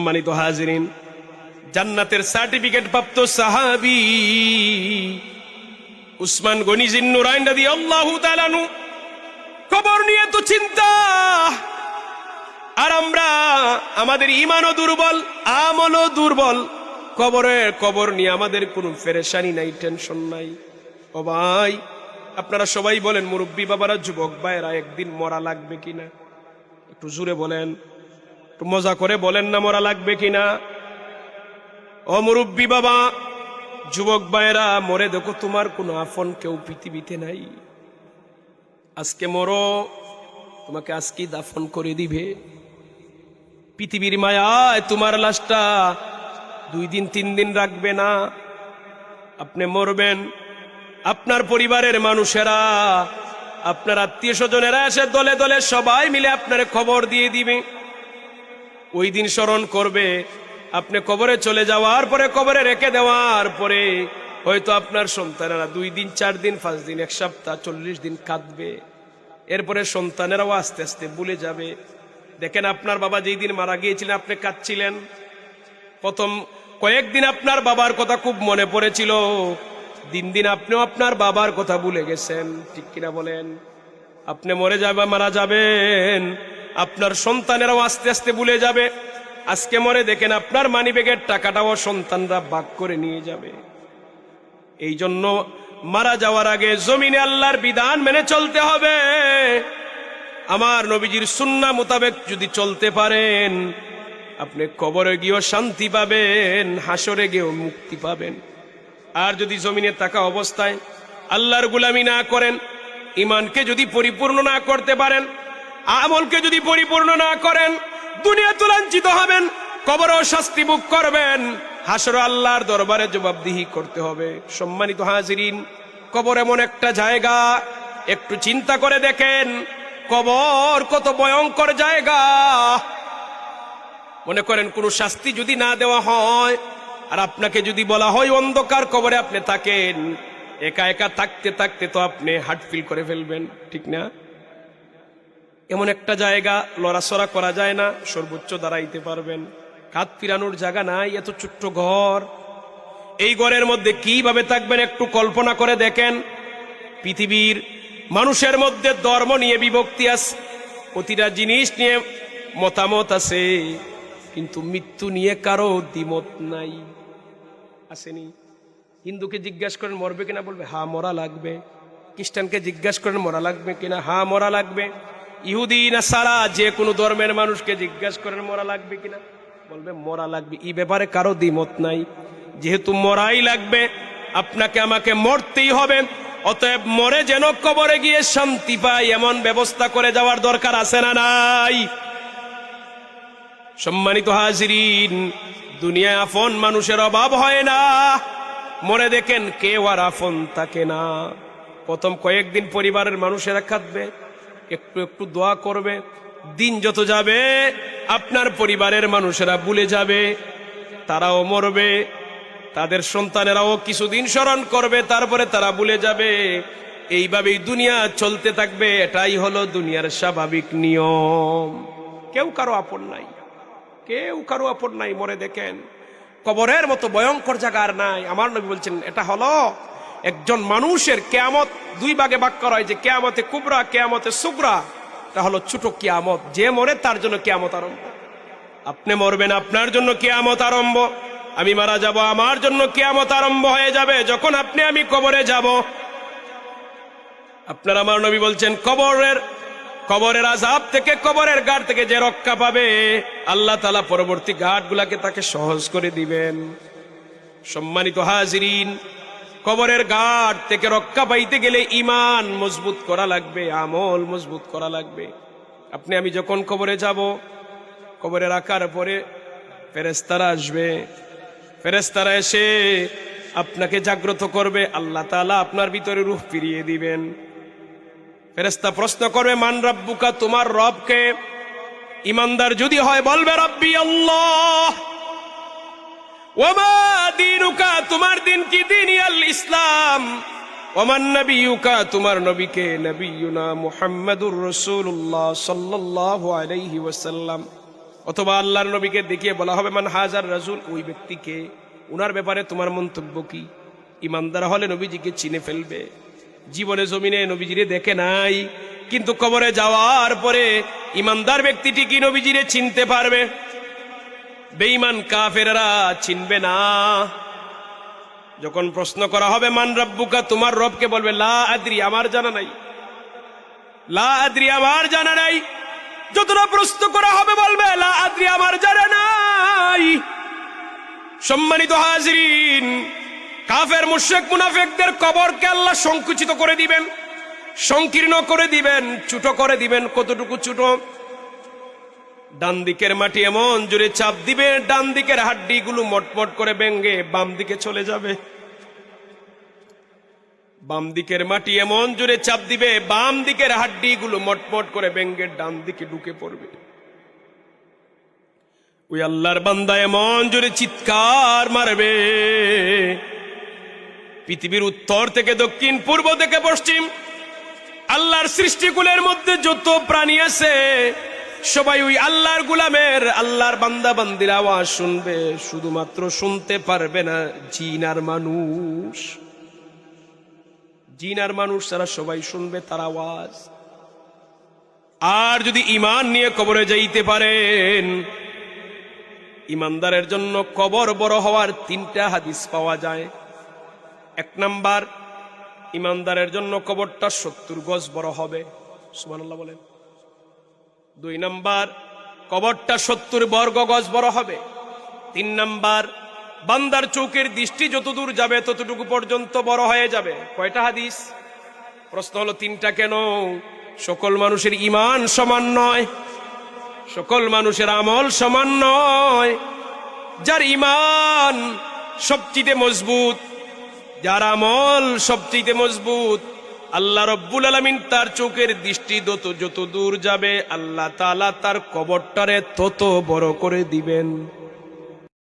সম্মানিত হাজিরিন, জান্নাতের সার্টিফিকেট প্রাপ্ত সাহাবী উসমান গনি জিন্নুরাইন রাদিয়াল্লাহু তাআলা আনহু কবর নিয়ে তো চিন্তা, আর আমরা আমাদের ঈমানও দুর্বল, আমলও দুর্বল, কবর নিয়ে আমাদের কোনো পেরেশানি নাই, টেনশন নাই। ও ভাই, আপনারা সবাই বলেন, মুরব্বী বাবারা, যুবক ভাইরা, একদিন মরা লাগবে কিনা? একটু জোরে বলেন, একটু মজা করে বলেন না, মরা লাগবে কিনা? ও মুরব্বী বাবা, যুবক ভাইরা, মরে দেখো তোমার কোনো আপন কেউ পৃথিবীতে নাই। আজকে মরো, তোমাকে আজকেই দাফন করে দিবে। পৃথিবীর মায়ায় তোমার লাশটা 2 দিন 3 দিন রাখবে না। আপনি মরবেন, আপনার পরিবারের মানুষেরা, আপনার আত্মীয় স্বজনেরা এসে দলে দলে সবাই মিলে আপনার খবর দিয়ে দিবে। ওই দিন স্মরণ করবে। আপনি কবরে চলে যাওয়ার পরে, কবরে রেখে দেওয়ার পরে হয়তো আপনার সন্তানেরা 2 দিন 4 দিন 5 দিন 1 সপ্তাহ 40 দিন কাঁদবে। এরপরে সন্তানেরাও আস্তে আস্তে ভুলে যাবে। দেখেন, আপনার বাবা যেই দিন মারা গিয়েছিলেন আপনি কাঁদছিলেন, প্রথম কয়েকদিন আপনার বাবার কথা খুব মনে পড়েছিল, দিন দিন আপনিও আপনার বাবার কথা ভুলে গেছেন। ঠিক কিনা বলেন? আপনি মারা যাবেন, আপনার সন্তানেরাও আস্তে আস্তে ভুলে যাবে। আজকে মরে দেখেন, আপনার মানিব্যাগের টাকাটাও সন্তানরা ভাগ করে নিয়ে যাবে। এই জন্য মারা যাওয়ার আগে জমিনে আল্লাহর বিধান মেনে চলতে হবে। আমার নবীজির সুন্নাহ মোতাবেক যদি চলতে পারেন, আপনি কবরে গিয়েও শান্তি পাবেন, হাসরে গিয়েও মুক্তি পাবেন। আর যদি জমিনে থাকা অবস্থায় আল্লাহর গোলামি না করেন, ঈমানকে যদি পরিপূর্ণ না করতে পারেন, আমলকে যদি পরিপূর্ণ না করেন, দুনিয়াতে লাঞ্ছিত হবেন, কবরেও শাস্তি ভোগ করবেন, হাসরে আল্লাহর দরবারে জবাবদিহি করতে হবে। সম্মানিত হাজিরিন, কবর এমন একটা জায়গা, একটু চিন্তা করে দেখেন, কবর কত ভয়ঙ্কর জায়গা। মনে করেন, কোনো শাস্তি যদি না দেওয়া হয়, আর আপনাকে যদি বলা হয় অন্ধকার কবরে আপনি থাকেন, একা একা থাকতে থাকতে তো আপনি হার্ট ফিল করে ফেলবেন, ঠিক না? এমন একটা জায়গা, লড়াচড়া করা যায় না, সর্বোচ্চ দাঁড়াইতে পারবেন, কাঁধ ফিরানোর জায়গা নাই, এত ছোট্ট ঘর। এই ঘরের মধ্যে কিভাবে থাকবেন একটু কল্পনা করে দেখেন। পৃথিবীর মানুষের মধ্যে ধর্ম নিয়ে বিভক্তি আছে, প্রতিটা জিনিস নিয়ে মতামত আছে, কিন্তু মৃত্যু নিয়ে কারো দ্বিমত নাই। আসেনি? হিন্দুকে জিজ্ঞাসা করেন মরবে কিনা, বলবে হ্যাঁ মরা লাগবে। খ্রিস্টানকে জিজ্ঞাসা করেন মরা লাগবে কিনা, হ্যাঁ মরা লাগবে। ইহুদি নাসারা যে কোনো ধর্মের মানুষকে জিজ্ঞাসা করেন মরা লাগবে কিনা, বলবে মরা লাগবে। এই ব্যাপারে কারো দ্বিমত নাই। যেহেতু মরাই লাগবে, আপনাকে আমাকে মরতেই হবে, অতএব মরে যেন কবরে গিয়ে শান্তি পাই, এমন ব্যবস্থা করে যাওয়ার দরকার আছে না নাই? সম্মানিত হাজিরিন, দুনিয়ায় আপন মানুষের অভাব হয় না। মরে দেখেন কেউ আর আপন থাকে না। প্রথম কয়েকদিন পরিবারের মানুষেরা কাঁদবে, একটু একটু দোয়া করবে। দিন যত যাবে আপনার পরিবারের মানুষেরা ভুলে যাবে, তারাও মরবে, তাদের সন্তানেরাও কিছুদিন স্মরণ করবে, তারপরে তারা ভুলে যাবে। এইভাবেই দুনিয়া চলতে থাকবে। এটাই হলো দুনিয়ার স্বাভাবিক নিয়ম। কেউ কারো আপন নাই, কেউ কারো আপন নাই। মরে দেখেন, কবরের মতো ভয়ঙ্কর জায়গা আর নাই। আমার নবী বলছেন, এটা হলো একজন মানুষের কিয়ামত 2 ভাগে ভাগ করা হয়, যে কিয়ামতে কুবরা, কিয়ামতে সুগরা। এটা হলো ছোট কিয়ামত, যে মরে তার জন্য কিয়ামত আরম্ভ। আপনি মরবেন, আপনার জন্য কিয়ামত আরম্ভ। আমি মারা যাব, আমার জন্য কিয়ামত আরম্ভ হয়ে যাবে যখন আপনি আমি কবরে যাব। আপনার আমার নবী বলছেন, কবরের আযাব থেকে, কবরের ঘাট থেকে যে রক্ষা পাবে, আল্লাহ তাআলা পরবর্তী ঘাটগুলাকে তাকে সহজ করে দিবেন। সম্মানিত হাজিরিন, কবরের ঘাট থেকে রক্ষা পাইতে গেলে ঈমান মজবুত করা লাগবে, আমল মজবুত করা লাগবে। আপনি আমি যখন কবরে যাব, কবরে রাখার পরে ফেরেশতারা আসবে। ফেরেশতারা এসে আপনাকে জাগ্রত করবে, আল্লাহ তাআলা আপনার ভিতরে রূহ ফিরিয়ে দিবেন। ফেরেশতা প্রশ্ন করবে, মান রাব্বুকা, তোমার রব কে? ইমানদার যদি হয় বলবে রব্বি আল্লাহ। ওমা দীনুকা, তোমার দিন কি? দীনি আল ইসলাম। ওমান নবিয়ুকা, তোমার নবী কে? নবিয়ুনা মুহাম্মাদুর রাসূলুল্লাহ সাল্লাল্লাহু আলাইহি ওয়াসাল্লাম। অথবা আল্লাহর নবীকে দেখিয়ে বলা হবে মান হাজার রাসূল, ওই ব্যক্তিকে, উনার ব্যাপারে তোমার মন্তব্য কি? ইমানদার হলে নবীজিকে চিনে ফেলবে। জীবনে জমিনে নবীজিরে দেখে নাই, কিন্তু কবরে যাওয়ার পরে ইমানদার ব্যক্তিটি কি নবীজিরে চিনতে পারবে? বেঈমান কাফেররা চিনবে না। যখন প্রশ্ন করা হবে মান রাব্বুকা, তোমার রবকে বলবে লা আদরি, আমার জানা নাই, লা আদরি, আমার জানা নাই। যতটা প্রশ্ন করা হবে বলবে লা আদরি, আমার জানা নাই। সম্মানিত হাজিরিন, কাফের মুশরিক মুনাফিকদের কবরকে আল্লাহ সংকুচিত করে দিবেন, সংকীর্ণ করে দিবেন, ছোট করে দিবেন। কতটুকু ছোট? ডান দিকের মাটি এমন জোরে চাপ দিবে, ডান দিকের হাড্ডিগুলো মটমট করে ভেঙে বাম দিকে চলে যাবে। বাম দিকের মাটি এমন জোরে চাপ দিবে, বাম দিকের হাড্ডিগুলো মটমট করে ভেঙে ডান দিকে ঢুকে পড়বে। ওই আল্লাহর বান্দা এমন জোরে চিৎকার মারবে, পৃথিবীর উত্তর থেকে দক্ষিণ, পূর্ব থেকে পশ্চিম, আল্লাহর সৃষ্টিকুলের মধ্যে যত প্রাণী আছে সবাই ওই আল্লাহর গোলামের, আল্লাহর বান্দা বান্দির আওয়াজ শুনবে। শুধুমাত্র শুনতে পারবে না জিন আর মানুষ। জিন আর মানুষ তারা সবাই শুনবে তার আওয়াজ। আর যদি ঈমান নিয়ে কবরে যাইতে পারেন, ঈমানদারের জন্য কবর বড় হওয়ার 3টা হাদিস পাওয়া যায়। 1 নাম্বার, ঈমানদারের জন্য কবরটা 70 গজ বড় হবে, সুবহানাল্লাহ বলেন। 2 নাম্বার, কবরটা 70 বর্গ গজ বড় হবে। 3 নাম্বার, বান্দার চোখের দৃষ্টি যতদূর যাবে ততটুকু পর্যন্ত বড় হয়ে যাবে। কয়টা হাদিস? প্রশ্ন হলো 3টা কেন? সকল মানুষের ঈমান সমান নয়, সকল মানুষের আমল সমান নয়। যার ঈমান সবচেয়ে মজবুত, যার আমল সবচেয়ে মজবুত, আল্লাহ রব্বুল আলামিন তার চোখের দৃষ্টি যত দূর যাবে আল্লাহ তাআলা তার কবরটারে তত বড় করে দিবেন।